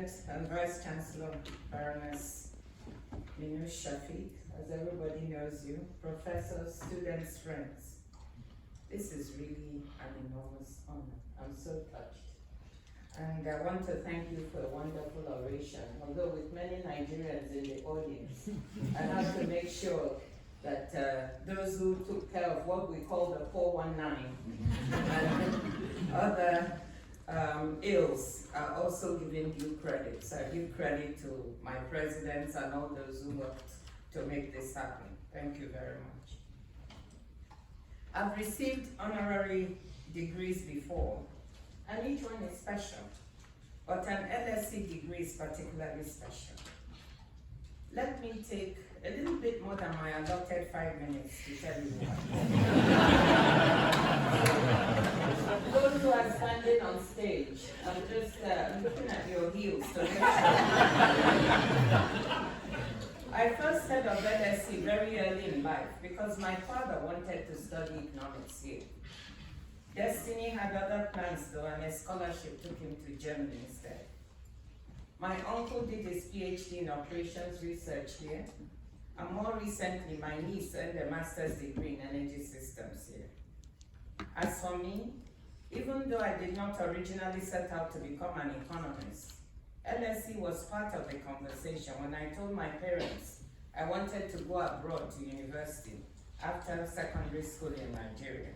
And Vice Chancellor Baroness Shafiq, as everybody knows you, professors, students, friends. This is really an enormous honor. I'm so touched. And I want to thank you for a wonderful oration. Although with many Nigerians in the audience, I have to make sure that those who took care of what we call the 419 and other ills are also giving due credit. So I give credit to my presidents and all those who worked to make this happen. Thank you very much. I've received honorary degrees before, and each one is special, but an LSC degree is particularly special. Let me take a little bit more than my allotted 5 minutes to tell you why. Those who are standing on stage, I'm just looking at your heels to make sure. I first heard of LSC very early in life because my father wanted to study economics here. Destiny had other plans though, and a scholarship took him to Germany instead. My uncle did his PhD in operations research here, and more recently, my niece earned a master's degree in energy systems here. As for me, even though I did not originally set out to become an economist, LSE was part of the conversation when I told my parents I wanted to go abroad to university after secondary school in Nigeria.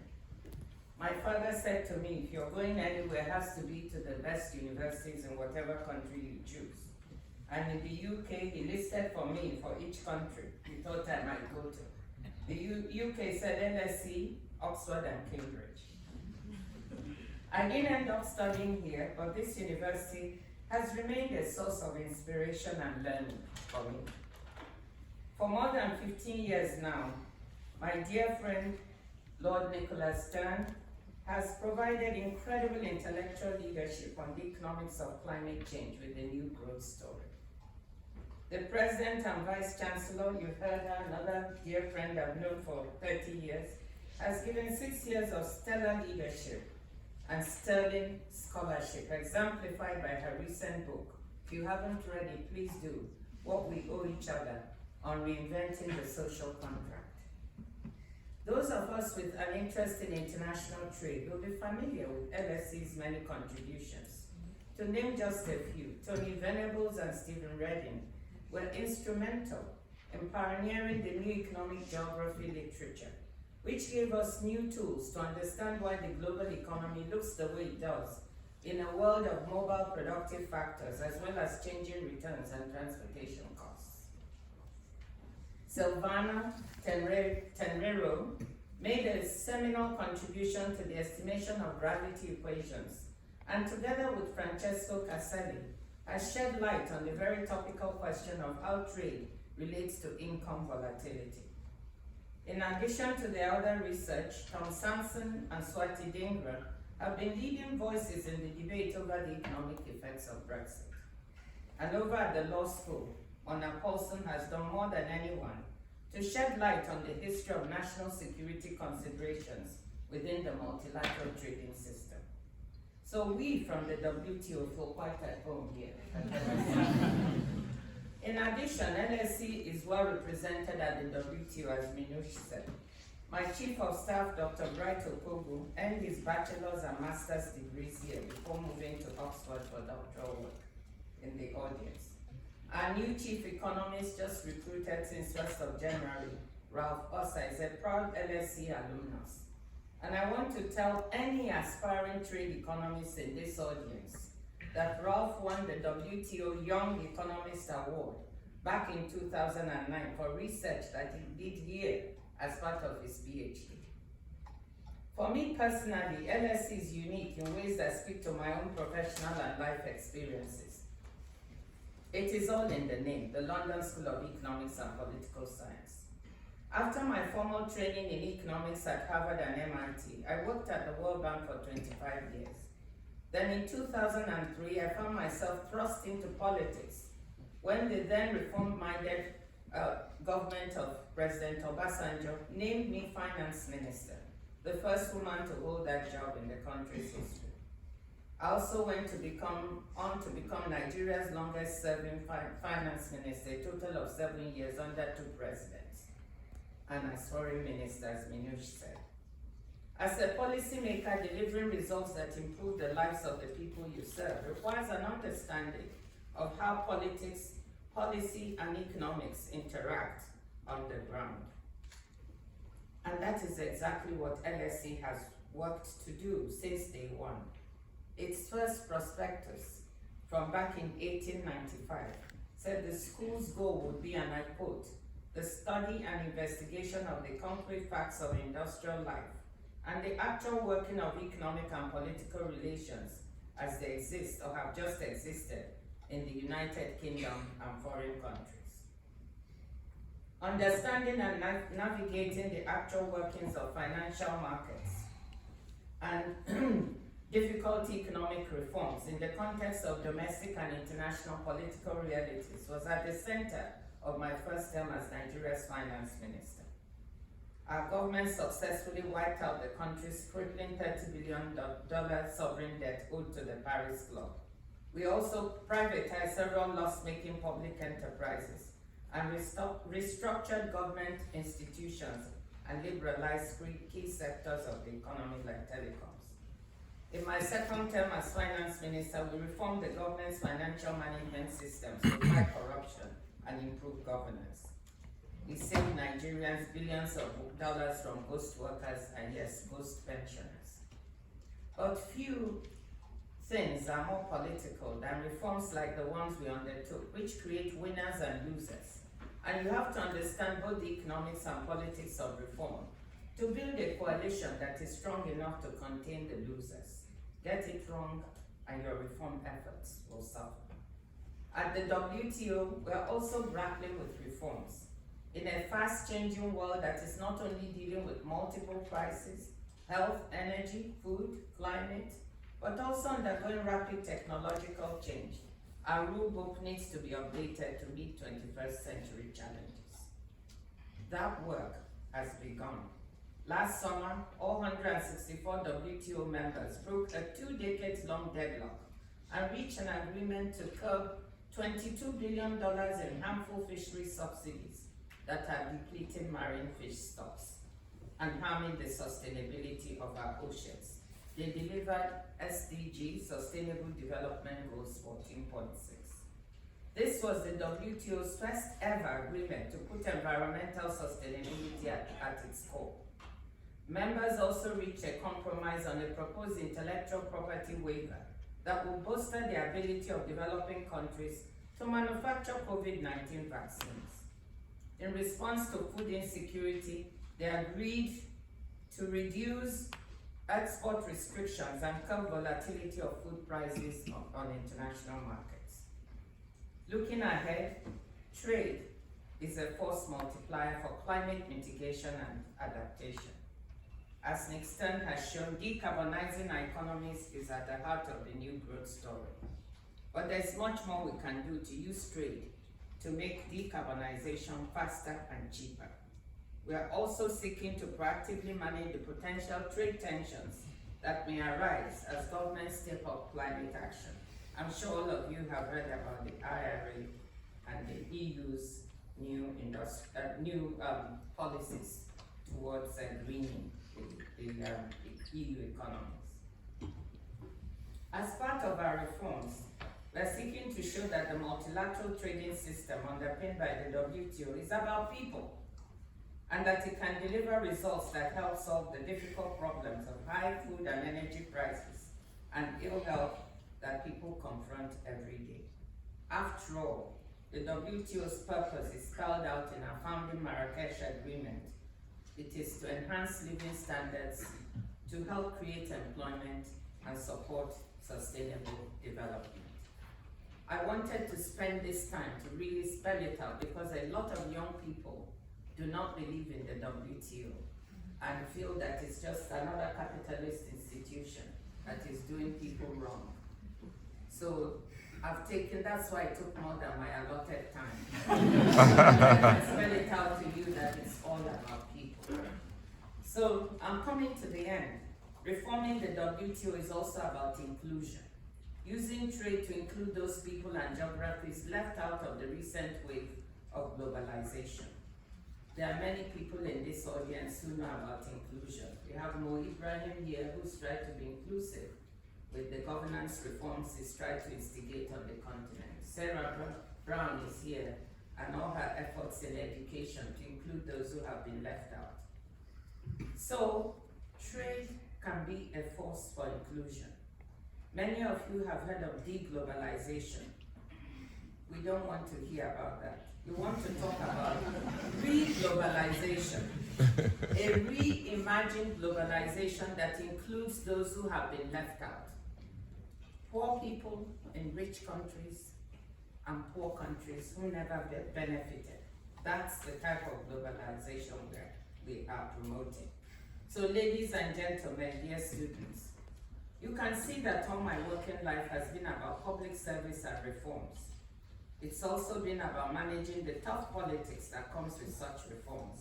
My father said to me, if you're going anywhere, it has to be to the best universities in whatever country you choose. And in the UK, he listed for me for each country he thought I might go to. The UK said LSE, Oxford, and Cambridge. I didn't end up studying here, but this university has remained a source of inspiration and learning for me. For more than 15 years now, my dear friend, Lord Nicholas Stern, has provided incredible intellectual leadership on the economics of climate change with the new growth story. The President and Vice Chancellor, you've heard her, another dear friend I've known for 30 years, has given 6 years of stellar leadership and sterling scholarship, exemplified by her recent book. If you haven't read it, please do. What We Owe Each Other on Reinventing the Social Contract. Those of us with an interest in international trade will be familiar with LSE's many contributions. To name just a few, Tony Venables and Stephen Redding were instrumental in pioneering the new economic geography literature, which gave us new tools to understand why the global economy looks the way it does in a world of mobile productive factors as well as changing returns and transportation costs. Silvana Tenrero made a seminal contribution to the estimation of gravity equations, and together with Francesco Caselli, has shed light on the very topical question of how trade relates to income volatility. In addition to their other research, Tom Sampson and Swati Dhingra have been leading voices in the debate over the economic effects of Brexit. And over at the law school, Mona Paulson has done more than anyone to shed light on the history of national security considerations within the multilateral trading system. So we from the WTO feel quite at home here. In addition, LSE is well represented at the WTO, as Minush said. My Chief of Staff, Dr. Bright Okogu, earned his bachelor's and master's degrees here before moving to Oxford for doctoral work in the audience. Our new Chief Economist, just recruited since 1st of January, Ralph Ossa, is a proud LSE alumnus. And I want to tell any aspiring trade economists in this audience that Ralph won the WTO Young Economist Award back in 2009 for research that he did here as part of his PhD. For me personally, LSE is unique in ways that speak to my own professional and life experiences. It is all in the name, the London School of Economics and Political Science. After my formal training in economics at Harvard and MIT, I worked at the World Bank for 25 years. Then in 2003, I found myself thrust into politics when the then reform-minded government of President Obasanjo named me finance minister, the first woman to hold that job in the country's history. I also went on to become Nigeria's longest serving finance minister, a total of 7 years under 2 presidents, and as foreign minister, as Minush said. As a policymaker, delivering results that improve the lives of the people you serve requires an understanding of how politics, policy, and economics interact on the ground. And that is exactly what LSE has worked to do since day one. Its first prospectus, from back in 1895, said the school's goal would be, and I quote, the study and investigation of the concrete facts of industrial life and the actual working of economic and political relations as they exist or have just existed in the United Kingdom and foreign countries. Understanding and navigating the actual workings of financial markets and difficult economic reforms in the context of domestic and international political realities was at the center of my first term as Nigeria's finance minister. Our government successfully wiped out the country's crippling $30 billion sovereign debt owed to the Paris Club. We also privatized several loss-making public enterprises and restructured government institutions and liberalized key sectors of the economy like telecoms. In my second term as finance minister, we reformed the government's financial management systems to fight corruption and improve governance. We saved Nigerians billions of dollars from ghost workers and yes, ghost pensioners. But few things are more political than reforms like the ones we undertook, which create winners and losers. And you have to understand both the economics and politics of reform to build a coalition that is strong enough to contain the losers. Get it wrong and your reform efforts will suffer. At the WTO, we are also grappling with reforms in a fast-changing world that is not only dealing with multiple crises, health, energy, food, climate, but also undergoing rapid technological change. Our rule book needs to be updated to meet 21st century challenges. That work has begun. Last summer, all 164 WTO members broke a 2-decades-long deadlock and reached an agreement to curb $22 billion in harmful fishery subsidies that are depleting marine fish stocks and harming the sustainability of our oceans. They delivered SDG, Sustainable Development Goals 14.6. This was the WTO's first ever agreement to put environmental sustainability at its core. Members also reached a compromise on a proposed intellectual property waiver that will bolster the ability of developing countries to manufacture COVID-19 vaccines. In response to food insecurity, they agreed to reduce export restrictions and curb volatility of food prices on international markets. Looking ahead, trade is a force multiplier for climate mitigation and adaptation. As Nick Stern has shown, decarbonizing our economies is at the heart of the new growth story. But there's much more we can do to use trade to make decarbonization faster and cheaper. We are also seeking to proactively manage the potential trade tensions that may arise as governments step up climate action. I'm sure all of you have read about the IRA and the EU's new policies towards greening the EU economies. As part of our reforms, we are seeking to show that the multilateral trading system underpinned by the WTO is about people, and that it can deliver results that help solve the difficult problems of high food and energy prices and ill health that people confront every day. After all, the WTO's purpose is spelled out in our founding Marrakesh Agreement. It is to enhance living standards, to help create employment, and support sustainable development. I wanted to spend this time to really spell it out because a lot of young people do not believe in the WTO and feel that it's just another capitalist institution that is doing people wrong. So that's why it took more than my allotted time. To spell it out to you that it's all about people. So I'm coming to the end. Reforming the WTO is also about inclusion. using trade to include those people and geographies left out of the recent wave of globalization. There are many people in this audience who know about inclusion. We have Mo Ibrahim here, who's tried to be inclusive with the governance reforms he's tried to instigate on the continent. Sarah Brown is here, and all her efforts in education to include those who have been left out. So, trade can be a force for inclusion. Many of you have heard of deglobalization. We don't want to hear about that. We want to talk about re-globalization, a reimagined globalization that includes those who have been left out. Poor people in rich countries and poor countries who never benefited. That's the type of globalization that we are promoting. So ladies and gentlemen, dear students, you can see that all my working life has been about public service and reforms. It's also been about managing the tough politics that comes with such reforms.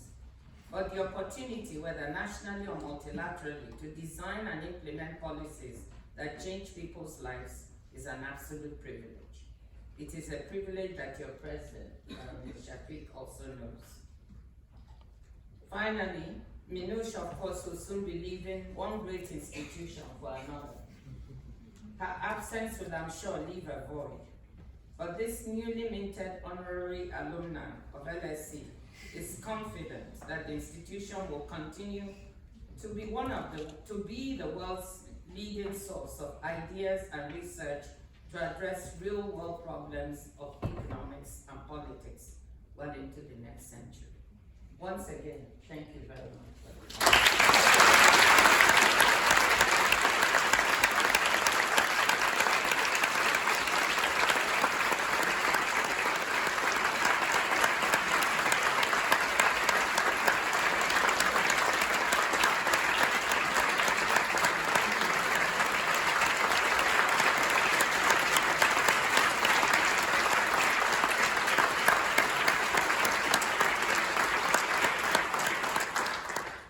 But the opportunity, whether nationally or multilaterally, to design and implement policies that change people's lives is an absolute privilege. It is a privilege that your president, Shafiq, also knows. Finally, Minouche, of course, will soon be leaving one great institution for another. Her absence will, I'm sure, leave a void. But this newly minted honorary alumna of LSE is confident that the institution will continue to be the world's leading source of ideas and research to address real-world problems of economics and politics well into the next century. Once again, thank you very much.